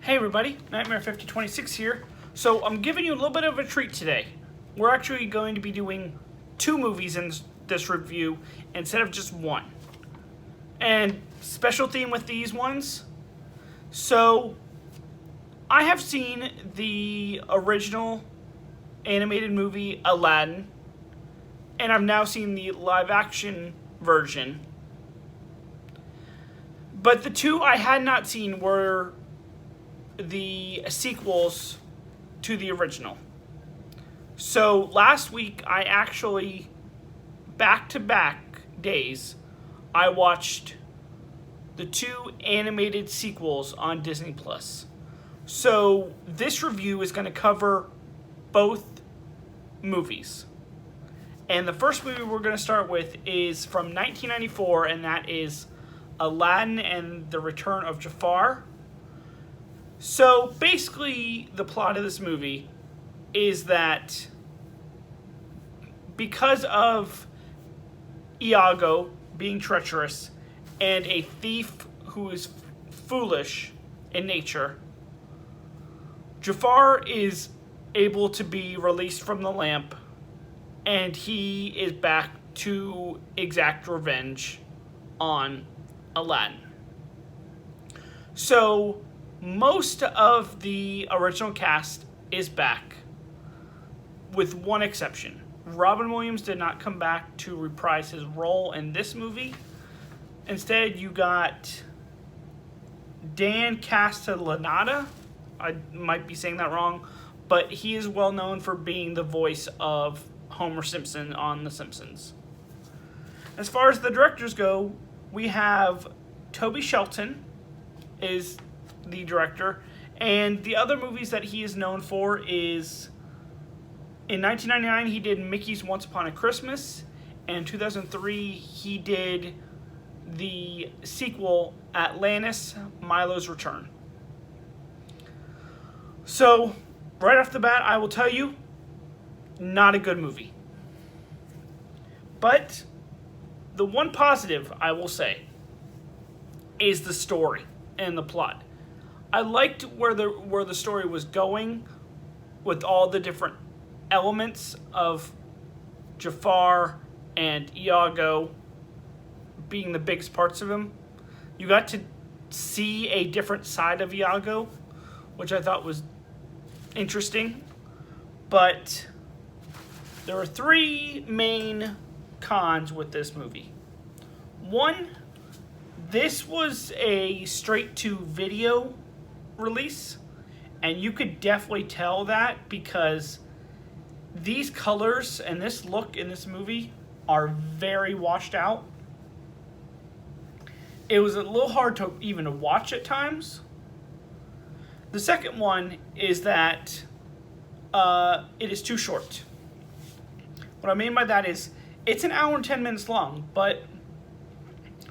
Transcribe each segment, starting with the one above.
Hey everybody, Nightmare 5026 here. So I'm giving you a little bit of a treat today. We're actually going to be doing two movies in this review instead of just one. And special theme with these ones. So I have seen the original animated movie Aladdin, and I've now seen the live action version. But the two I had not seen were the sequels to the original. So last week I actually, back-to-back days, I watched the two animated sequels on Disney+. So this review is going to cover both movies. And the first movie we're going to start with is from 1994, and that is Aladdin and the Return of Jafar. So basically, the plot of this movie is that because of Iago being treacherous and a thief who is foolish in nature, Jafar is able to be released from the lamp, and he is back to exact revenge on Aladdin. So most of the original cast is back, with one exception. Robin Williams did not come back to reprise his role in this movie. Instead, you got Dan Castellaneta. I might be saying that wrong, but he is well known for being the voice of Homer Simpson on The Simpsons. As far as the directors go, we have Toby Shelton is the director, and the other movies that he is known for is, in 1999 he did Mickey's Once Upon a Christmas, and in 2003 he did the sequel Atlantis, Milo's Return. So right off the bat, I will tell you, not a good movie. But the one positive I will say is the story and the plot. I liked where the story was going with all the different elements of Jafar and Iago being the biggest parts of him. You got to see a different side of Iago, which I thought was interesting. But there are three main cons with this movie. One, this was a straight-to-video release, and you could definitely tell that because these colors and this look in this movie are very washed out. It was a little hard to even watch at times. The second one is that it is too short. What I mean by that is it's an hour and 10 minutes long, but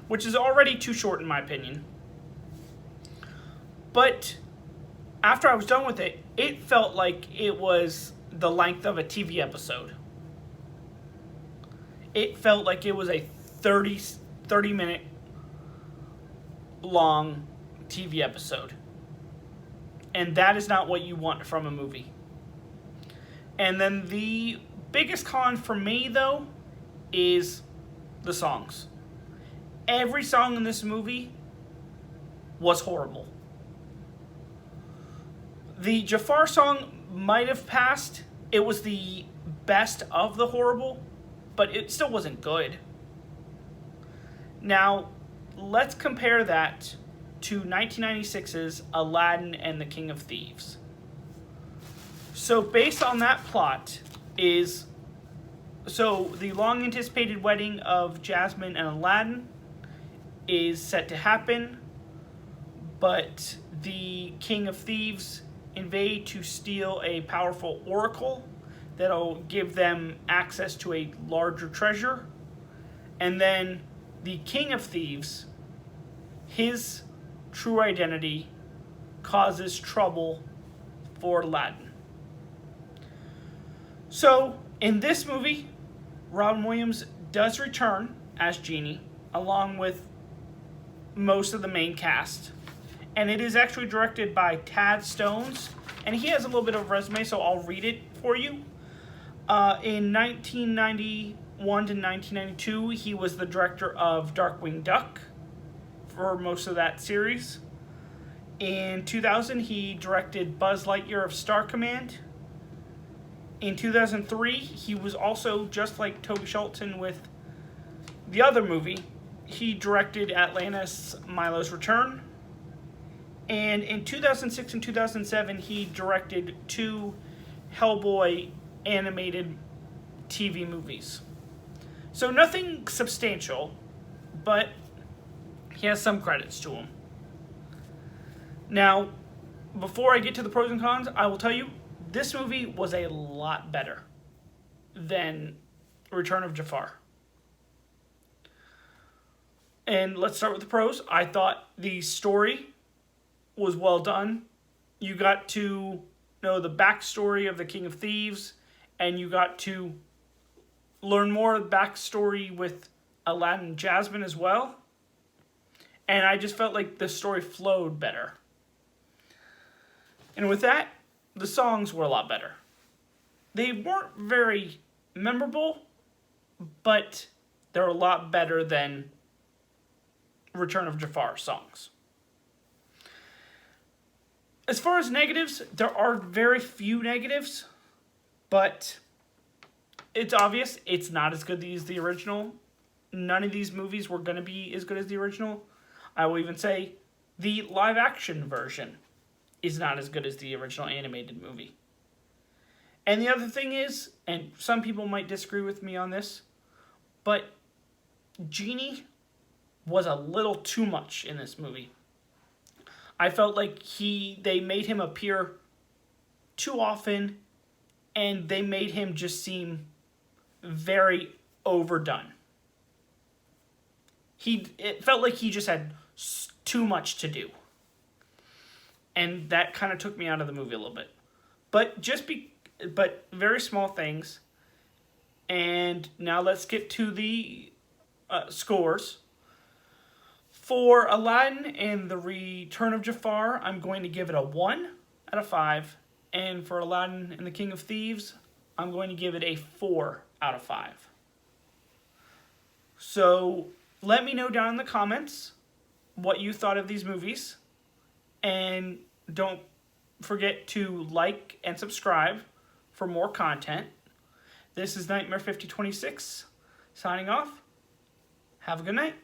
which is already too short in my opinion. But after I was done with it, it felt like it was the length of a TV episode. It felt like it was a 30 minute long TV episode. And that is not what you want from a movie. And then the biggest con for me, though, is the songs. Every song in this movie was horrible. The Jafar song might have passed. It was the best of the horrible, but it still wasn't good. Now, let's compare that to 1996's Aladdin and the King of Thieves. So based on that plot is, so the long-anticipated wedding of Jasmine and Aladdin is set to happen, but the King of Thieves invade to steal a powerful oracle that'll give them access to a larger treasure. And then the King of Thieves, his true identity causes trouble for Aladdin. So in this movie, Robin Williams does return as Genie, along with most of the main cast. and it is actually directed by Tad Stones, and he has a little bit of a resume, so I'll read it for you. In 1991 to 1992, he was the director of Darkwing Duck for most of that series. In 2000, he directed Buzz Lightyear of Star Command. In 2003, he was also, just like Toby Shelton with the other movie, he directed Atlantis Milo's Return. And in 2006 and 2007, he directed 2 Hellboy animated TV movies. So nothing substantial, but he has some credits to him. Now, before I get to the pros and cons, I will tell you, this movie was a lot better than Return of Jafar. And let's start with the pros. I thought the story was well done. You got to know the backstory of the King of Thieves, and you got to learn more of the backstory with Aladdin and Jasmine as well. And I just felt like the story flowed better. And with that, the songs were a lot better. They weren't very memorable, but they're a lot better than Return of Jafar songs. As far as negatives, there are very few negatives, but it's obvious it's not as good as the original. None of these movies were going to be as good as the original. I will even say the live-action version is not as good as the original animated movie. And the other thing is, and some people might disagree with me on this, but Genie was a little too much in this movie. I felt like they made him appear too often, and they made him just seem very overdone. It felt like he just had too much to do. And that kind of took me out of the movie a little bit. But very small things. And now let's get to the scores. For Aladdin and the Return of Jafar, I'm going to give it a 1 out of 5. And for Aladdin and the King of Thieves, I'm going to give it a 4 out of 5. So let me know down in the comments what you thought of these movies. And don't forget to like and subscribe for more content. This is Nightmare 5026 signing off. Have a good night.